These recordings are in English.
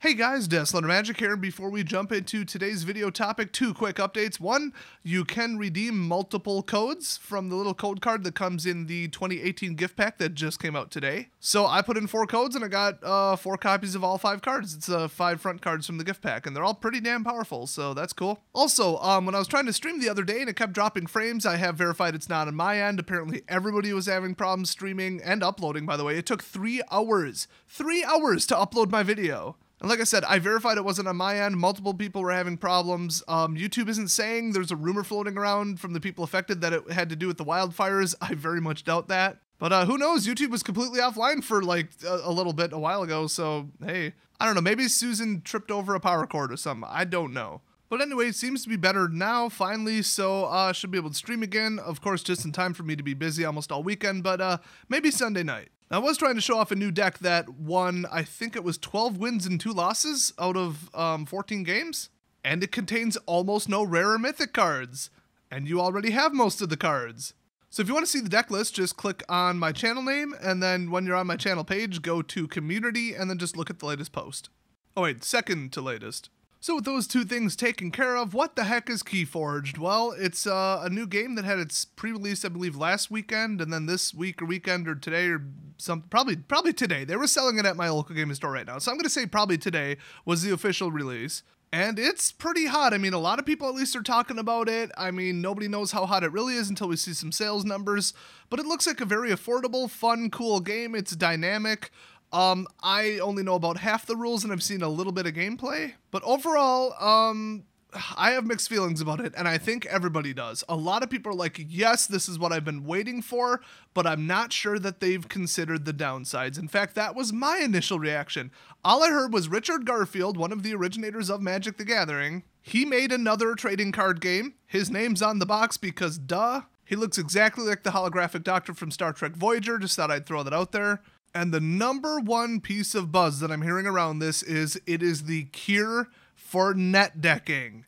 Hey guys, Deathslander Magic here. Before we jump into today's video topic, two quick updates. One, you can redeem multiple codes from the little code card that comes in the 2018 gift pack that just came out today. So I put in 4 codes and I got 4 copies of all 5 cards. It's 5 front cards from the gift pack and they're all pretty damn powerful, so that's cool. Also, when I was trying to stream the other day and it kept dropping frames, I have verified it's not on my end. Apparently everybody was having problems streaming and uploading, by the way. It took 3 hours. 3 hours to upload my video. And like I said, I verified it wasn't on my end. Multiple people were having problems. YouTube isn't saying. There's a rumor floating around from the people affected that it had to do with the wildfires. I very much doubt that. But who knows? YouTube was completely offline for like a little bit a while ago. So, hey, I don't know. Maybe Susan tripped over a power cord or something. I don't know. But anyway, it seems to be better now, finally, so should be able to stream again. Of course, just in time for me to be busy almost all weekend, but maybe Sunday night. Now, I was trying to show off a new deck that won, I think it was 12 wins and 2 losses out of 14 games. And it contains almost no rare or mythic cards. And you already have most of the cards. So if you want to see the deck list, just click on my channel name, and then when you're on my channel page, go to community, and then just look at the latest post. Oh wait, second to latest. So with those 2 things taken care of, what the heck is Keyforged? Well, it's a new game that had its pre-release, I believe, last weekend, and then this week or weekend or today or something, probably today. They were selling it at my local gaming store right now, so I'm going to say probably today was the official release. And it's pretty hot. I mean, a lot of people at least are talking about it. I mean, nobody knows how hot it really is until we see some sales numbers, but it looks like a very affordable, fun, cool game. It's dynamic. I only know about half the rules and I've seen a little bit of gameplay, but overall, I have mixed feelings about it, and I think everybody does. A lot of people are like, yes, this is what I've been waiting for, but I'm not sure that they've considered the downsides. In fact, that was my initial reaction. All I heard was Richard Garfield, one of the originators of Magic the Gathering. He made another trading card game. His name's on the box because, duh. He looks exactly like the holographic doctor from Star Trek Voyager. Just thought I'd throw that out there. And the number one piece of buzz that I'm hearing around this is it is the cure for net decking.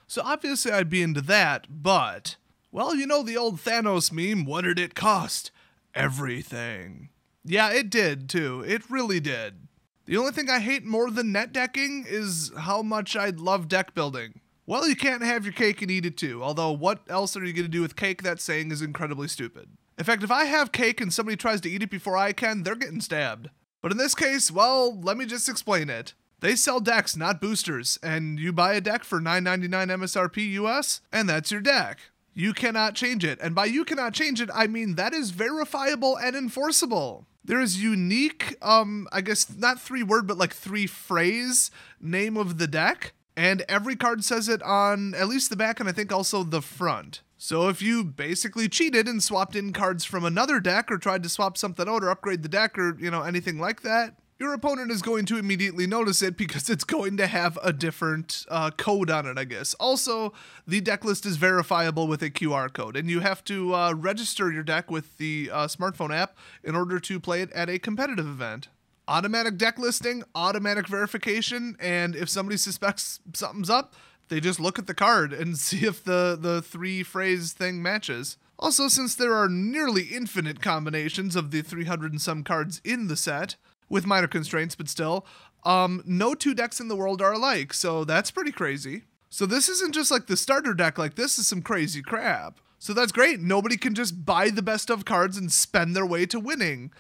So obviously I'd be into that, but, well, you know the old Thanos meme, what did it cost? Everything. Yeah, it did too. It really did. The only thing I hate more than net decking is how much I love deck building. Well, you can't have your cake and eat it too, although what else are you going to do with cake? That saying is incredibly stupid. In fact, if I have cake and somebody tries to eat it before I can, they're getting stabbed. But in this case, well, let me just explain it. They sell decks, not boosters, and you buy a deck for $9.99 MSRP US, and that's your deck. You cannot change it, and by you cannot change it, I mean that is verifiable and enforceable. There is unique, I guess not 3-word, but like 3-phrase name of the deck. And every card says it on at least the back and I think also the front. So if you basically cheated and swapped in cards from another deck or tried to swap something out or upgrade the deck or, anything like that, your opponent is going to immediately notice it because it's going to have a different code on it, I guess. Also, the deck list is verifiable with a QR code, and you have to register your deck with the smartphone app in order to play it at a competitive event. Automatic deck listing, automatic verification, and if somebody suspects something's up, they just look at the card and see if the 3-phrase thing matches. Also, since there are nearly infinite combinations of the 300 and some cards in the set, with minor constraints, but still, no 2 decks in the world are alike, so that's pretty crazy. So this isn't just like the starter deck, like this is some crazy crap. So that's great, nobody can just buy the best of cards and spend their way to winning.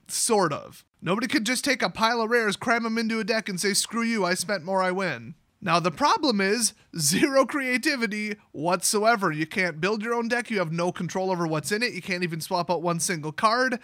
Sort of. Nobody could just take a pile of rares, cram them into a deck and say, screw you, I spent more, I win. Now the problem is, 0 creativity whatsoever. You can't build your own deck, you have no control over what's in it, you can't even swap out one single card.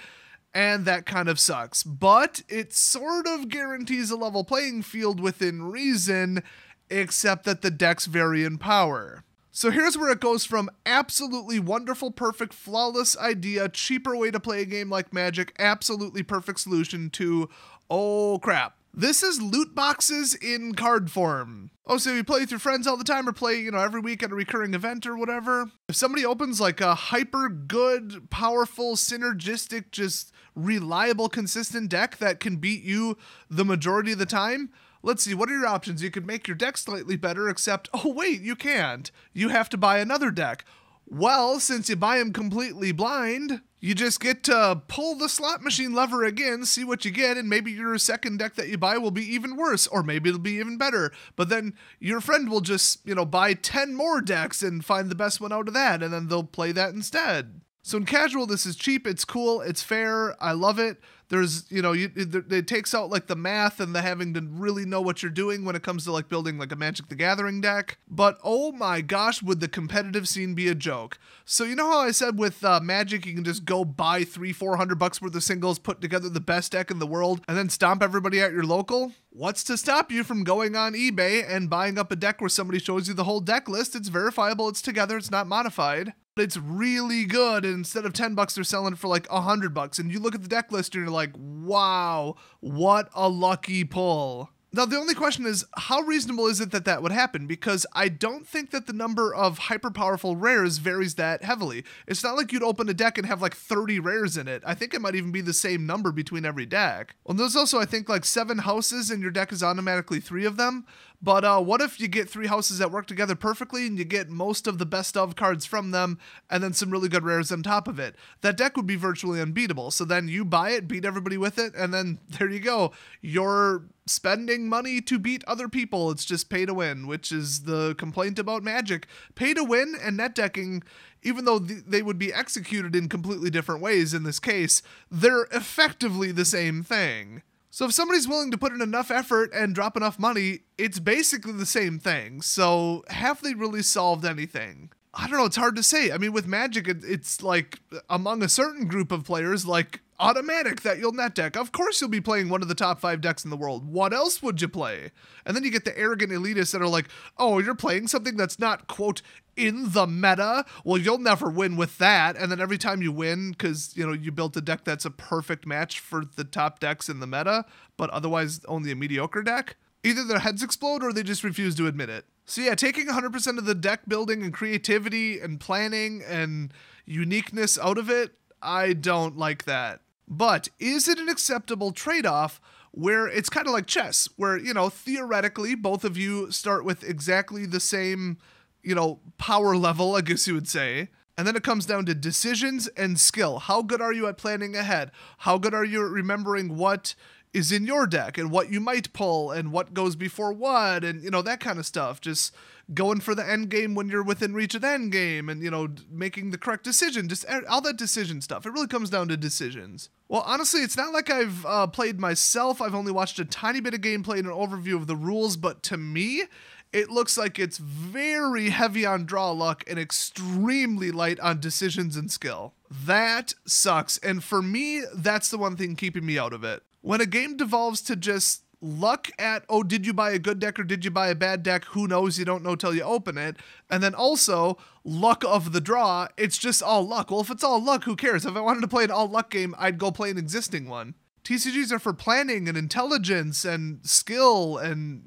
And that kind of sucks, but it sort of guarantees a level playing field within reason, except that the decks vary in power. So here's where it goes from absolutely wonderful, perfect, flawless idea, cheaper way to play a game like Magic, absolutely perfect solution to, oh crap. This is loot boxes in card form. Oh, so you play with your friends all the time or play, every week at a recurring event or whatever? If somebody opens like a hyper good, powerful, synergistic, just reliable, consistent deck that can beat you the majority of the time, Let's see, what are your options? You could make your deck slightly better, except, oh wait, you can't. You have to buy another deck. Well, since you buy them completely blind, you just get to pull the slot machine lever again, see what you get, and maybe your second deck that you buy will be even worse, or maybe it'll be even better. But then your friend will just, buy 10 more decks and find the best one out of that, and then they'll play that instead. So in casual, this is cheap, it's cool, it's fair, I love it. There's, it takes out like the math and the having to really know what you're doing when it comes to like building like a Magic the Gathering deck. But oh my gosh, would the competitive scene be a joke? So you know how I said with Magic, you can just go buy $300-400 worth of singles, put together the best deck in the world, and then stomp everybody at your local? What's to stop you from going on eBay and buying up a deck where somebody shows you the whole deck list? It's verifiable, it's together, it's not modified. It's really good, and instead of $10, they're selling it for like $100. And you look at the deck list and you're like, wow, what a lucky pull. Now, the only question is, how reasonable is it that that would happen? Because I don't think that the number of hyper-powerful rares varies that heavily. It's not like you'd open a deck and have like 30 rares in it. I think it might even be the same number between every deck. Well, there's also, I think, like 7 houses and your deck is automatically 3 of them. But what if you get 3 houses that work together perfectly and you get most of the best of cards from them and then some really good rares on top of it? That deck would be virtually unbeatable. So then you buy it, beat everybody with it, and then there you go. You're spending money to beat other people. It's just pay to win, which is the complaint about Magic. Pay to win and net decking, even though they would be executed in completely different ways in this case, they're effectively the same thing. So if somebody's willing to put in enough effort and drop enough money, it's basically the same thing. So have they really solved anything? I don't know, it's hard to say. I mean, with Magic, it's like among a certain group of players, like automatic that you'll net deck. Of course you'll be playing one of the top 5 decks in the world. What else would you play? And then you get the arrogant elitists that are like, oh, you're playing something that's not, quote, in the meta? Well, you'll never win with that. And then every time you win, because, you built a deck that's a perfect match for the top decks in the meta, but otherwise only a mediocre deck, either their heads explode or they just refuse to admit it. So yeah, taking 100% of the deck building and creativity and planning and uniqueness out of it, I don't like that. But is it an acceptable trade-off where it's kind of like chess, where, theoretically both of you start with exactly the same, power level, I guess you would say. And then it comes down to decisions and skill. How good are you at planning ahead? How good are you at remembering what is in your deck and what you might pull and what goes before what and, that kind of stuff. Just going for the end game when you're within reach of the end game and, making the correct decision, just all that decision stuff. It really comes down to decisions. Well, honestly, it's not like I've played myself. I've only watched a tiny bit of gameplay and an overview of the rules, but to me, it looks like it's very heavy on draw luck and extremely light on decisions and skill. That sucks. And for me, that's the one thing keeping me out of it. When a game devolves to just luck at, oh, did you buy a good deck or did you buy a bad deck? Who knows? You don't know till you open it. And then also luck of the draw. It's just all luck. Well, if it's all luck, who cares? If I wanted to play an all luck game, I'd go play an existing one. TCGs are for planning and intelligence and skill and,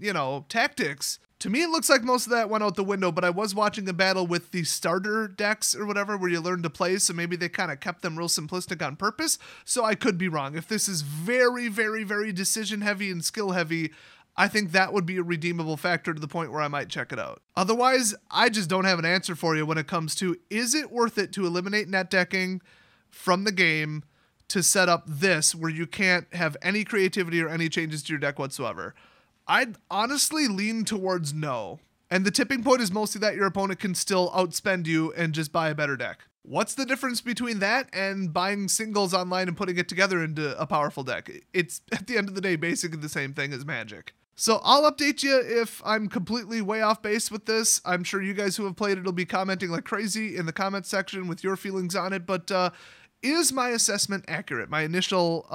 tactics. To me, it looks like most of that went out the window, but I was watching a battle with the starter decks or whatever where you learn to play, so maybe they kind of kept them real simplistic on purpose, so I could be wrong. If this is very, very, very decision-heavy and skill-heavy, I think that would be a redeemable factor to the point where I might check it out. Otherwise, I just don't have an answer for you when it comes to, is it worth it to eliminate net decking from the game to set up this where you can't have any creativity or any changes to your deck whatsoever? I'd honestly lean towards no. And the tipping point is mostly that your opponent can still outspend you and just buy a better deck. What's the difference between that and buying singles online and putting it together into a powerful deck? It's, at the end of the day, basically the same thing as Magic. So I'll update you if I'm completely way off base with this. I'm sure you guys who have played it will be commenting like crazy in the comments section with your feelings on it, but is my assessment accurate? My initial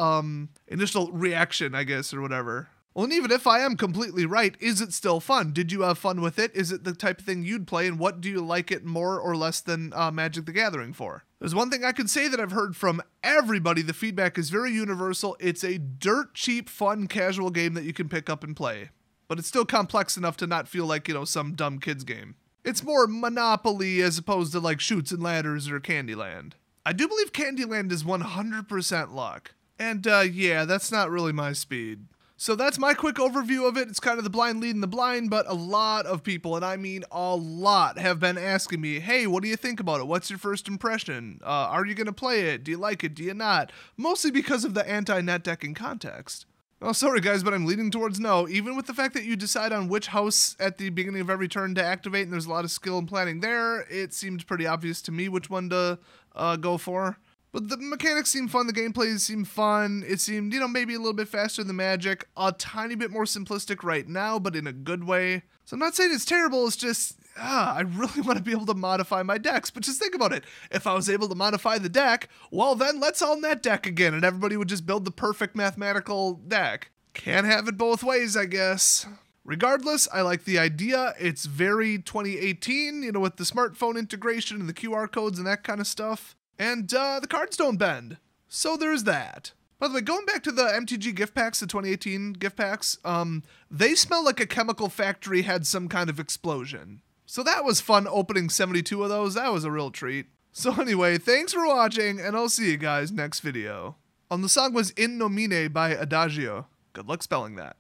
reaction, I guess, or whatever. Well, and even if I am completely right, is it still fun? Did you have fun with it? Is it the type of thing you'd play? And what do you like it more or less than Magic the Gathering for? There's one thing I can say that I've heard from everybody. The feedback is very universal. It's a dirt cheap, fun, casual game that you can pick up and play. But it's still complex enough to not feel like, some dumb kid's game. It's more Monopoly as opposed to like Chutes and Ladders or Candyland. I do believe Candyland is 100% luck. And yeah, that's not really my speed. So that's my quick overview of it. It's kind of the blind leading the blind, but a lot of people, and I mean a lot, have been asking me, hey, what do you think about it? What's your first impression? Are you going to play it? Do you like it? Do you not? Mostly because of the anti-net decking context. Oh, sorry guys, but I'm leaning towards no. Even with the fact that you decide on which house at the beginning of every turn to activate, and there's a lot of skill and planning there, it seemed pretty obvious to me which one to go for. But the mechanics seem fun, the gameplay seemed fun, it seemed, maybe a little bit faster than Magic, a tiny bit more simplistic right now, but in a good way. So I'm not saying it's terrible, it's just, I really want to be able to modify my decks. But just think about it, if I was able to modify the deck, well then let's all net deck again, and everybody would just build the perfect mathematical deck. Can't have it both ways, I guess. Regardless, I like the idea. It's very 2018, with the smartphone integration and the QR codes and that kind of stuff. And the cards don't bend. So there's that. By the way, going back to the MTG gift packs, the 2018 gift packs, they smell like a chemical factory had some kind of explosion. So that was fun opening 72 of those. That was a real treat. So anyway, thanks for watching, and I'll see you guys next video. The song was In Nomine by Adagio. Good luck spelling that.